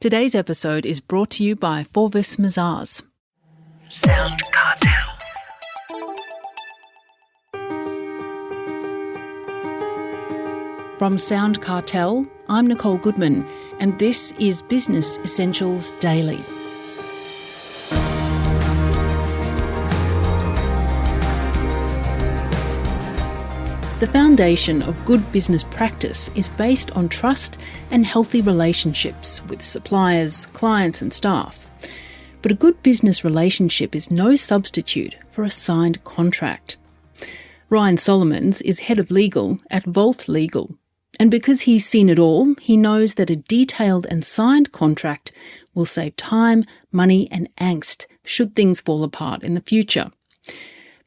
Today's episode is brought to you by Forvis Mazars. SoundCartel. From SoundCartel, I'm Nicole Goodman, and this is Business Essentials Daily. The foundation of good business practice is based on trust and healthy relationships with suppliers, clients and staff. But a good business relationship is no substitute for a signed contract. Ryan Solomons is head of legal at Vault Legal. And because he's seen it all, he knows that a detailed and signed contract will save time, money and angst should things fall apart in the future.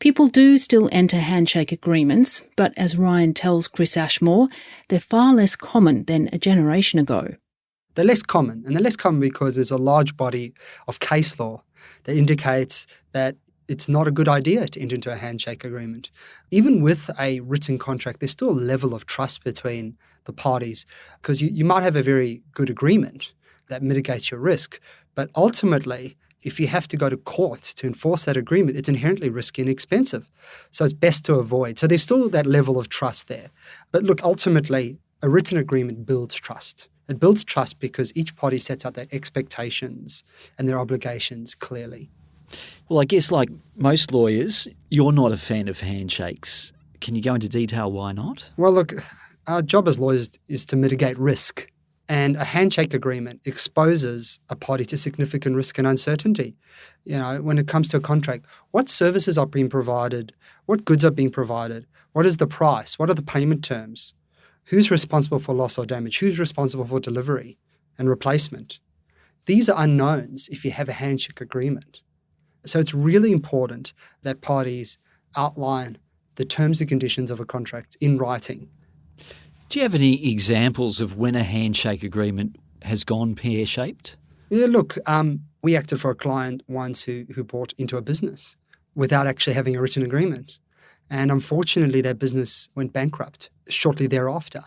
People do still enter handshake agreements, but as Ryan tells Chris Ashmore, they're far less common than a generation ago. They're less common, and they're less common because there's a large body of case law that indicates that it's not a good idea to enter into a handshake agreement. Even with a written contract, there's still a level of trust between the parties because you might have a very good agreement that mitigates your risk, but ultimately, if you have to go to court to enforce that agreement, it's inherently risky and expensive. So it's best to avoid. So there's still that level of trust there. But look, ultimately, a written agreement builds trust. It builds trust because each party sets out their expectations and their obligations clearly. Well, I guess like most lawyers, you're not a fan of handshakes. Can you go into detail why not? Well, look, our job as lawyers is to mitigate risk. And a handshake agreement exposes a party to significant risk and uncertainty. You know, when it comes to a contract, what services are being provided? What goods are being provided? What is the price? What are the payment terms? Who's responsible for loss or damage? Who's responsible for delivery and replacement? These are unknowns if you have a handshake agreement. So it's really important that parties outline the terms and conditions of a contract in writing. Do you have any examples of when a handshake agreement has gone pear-shaped? Yeah, look, we acted for a client once who bought into a business without actually having a written agreement. And unfortunately, their business went bankrupt shortly thereafter.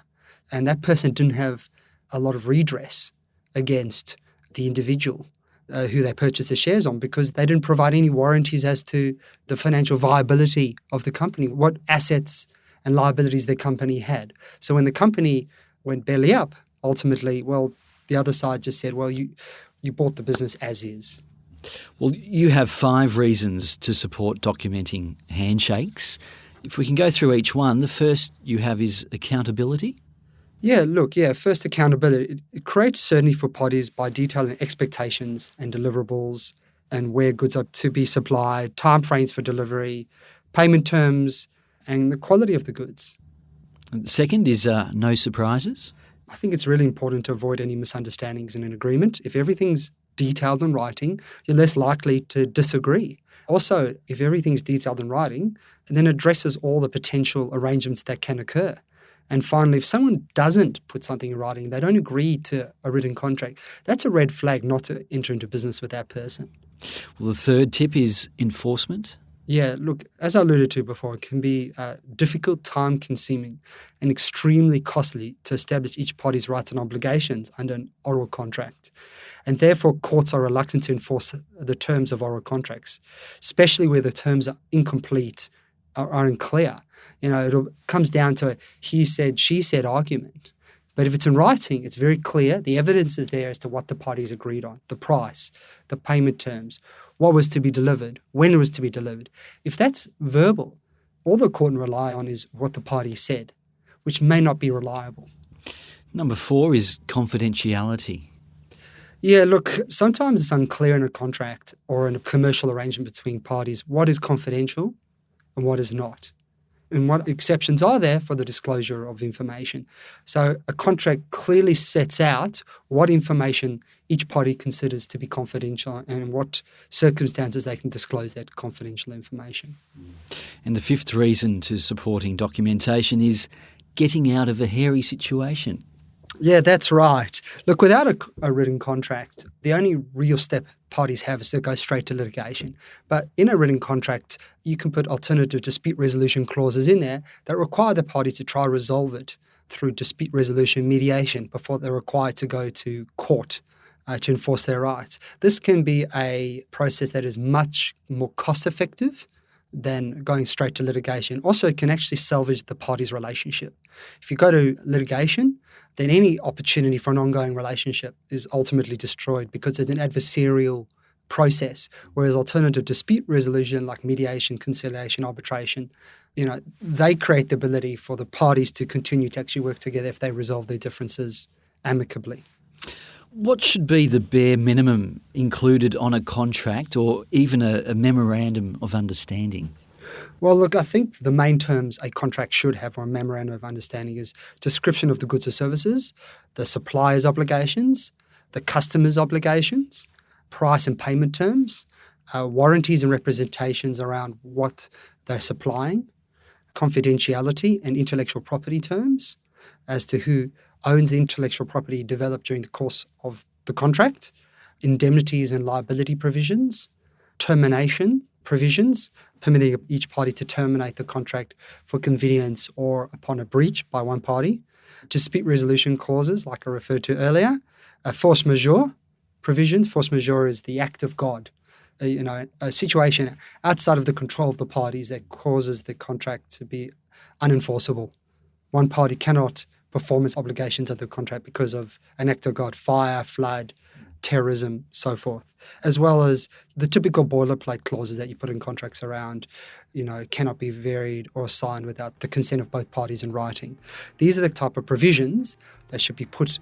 And that person didn't have a lot of redress against the individual who they purchased the shares on because they didn't provide any warranties as to the financial viability of the company, what assets and liabilities the company had. So when the company went belly up, ultimately, well, the other side just said, well, you bought the business as is. Well, you have 5 reasons to support documenting handshakes. If we can go through each one, the first you have is accountability. First accountability. It creates certainty for parties by detailing expectations and deliverables and where goods are to be supplied, timeframes for delivery, payment terms, and the quality of the goods. And the second is no surprises. I think it's really important to avoid any misunderstandings in an agreement. If everything's detailed in writing, you're less likely to disagree. Also, if everything's detailed in writing, it then addresses all the potential arrangements that can occur. And finally, if someone doesn't put something in writing, they don't agree to a written contract, that's a red flag not to enter into business with that person. Well, the third tip is enforcement. Yeah, look, as I alluded to before, it can be difficult, time-consuming and extremely costly to establish each party's rights and obligations under an oral contract. And therefore, courts are reluctant to enforce the terms of oral contracts, especially where the terms are incomplete or are unclear. You know, it comes down to a he said, she said argument. But if it's in writing, it's very clear. The evidence is there as to what the parties agreed on, the price, the payment terms, what was to be delivered, when it was to be delivered. If that's verbal, all the court can rely on is what the party said, which may not be reliable. Number 4 is confidentiality. Yeah, look, sometimes it's unclear in a contract or in a commercial arrangement between parties what is confidential and what is not, and what exceptions are there for the disclosure of information. So a contract clearly sets out what information each party considers to be confidential and what circumstances they can disclose that confidential information. And the 5th reason to supporting documentation is getting out of a hairy situation. Yeah, that's right. Look, without a written contract, the only real step parties have is to go straight to litigation. But in a written contract, you can put alternative dispute resolution clauses in there that require the parties to try to resolve it through dispute resolution mediation before they're required to go to court to enforce their rights. This can be a process that is much more cost-effective than going straight to litigation. Also, it can actually salvage the parties' relationship. If you go to litigation, then any opportunity for an ongoing relationship is ultimately destroyed because it's an adversarial process, whereas alternative dispute resolution like mediation, conciliation, arbitration, they create the ability for the parties to continue to actually work together if they resolve their differences amicably. What should be the bare minimum included on a contract or even a memorandum of understanding? Well, look, I think the main terms a contract should have, or a memorandum of understanding, is description of the goods or services, the supplier's obligations, the customer's obligations, price and payment terms, warranties and representations around what they're supplying, confidentiality and intellectual property terms as to who owns the intellectual property developed during the course of the contract, indemnities and liability provisions, termination provisions, permitting each party to terminate the contract for convenience or upon a breach by one party, dispute resolution clauses like I referred to earlier, force majeure provisions. Force majeure is the act of God, a situation outside of the control of the parties that causes the contract to be unenforceable. One party cannot perform its obligations under the contract because of an act of God, fire, flood, terrorism, so forth, as well as the typical boilerplate clauses that you put in contracts around, cannot be varied or signed without the consent of both parties in writing. These are the type of provisions that should be put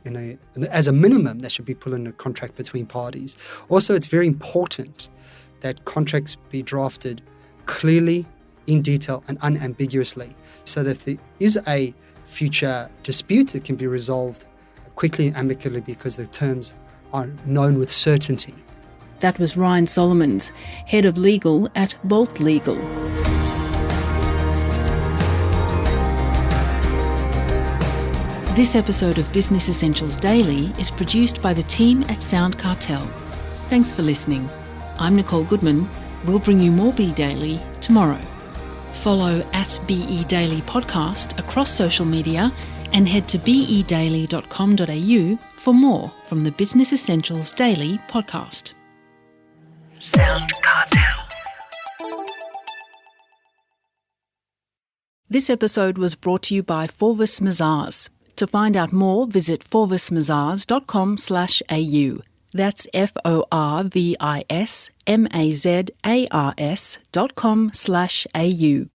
as a minimum, that should be put in a contract between parties. Also, it's very important that contracts be drafted clearly, in detail, and unambiguously, so that if there is a future dispute, it can be resolved quickly and amicably because the terms are known with certainty. That was Ryan Solomons, Head of Legal at Bolt Legal. This episode of Business Essentials Daily is produced by the team at SoundCartel. Thanks for listening. I'm Nicole Goodman. We'll bring you more Be Daily tomorrow. Follow at BE Daily Podcast across social media and head to bedaily.com.au for more from the Business Essentials Daily podcast. SoundCartel. This episode was brought to you by Forvis Mazars. To find out more, visit forvismazars.com/au. That's FORVISMAZARS.com/au.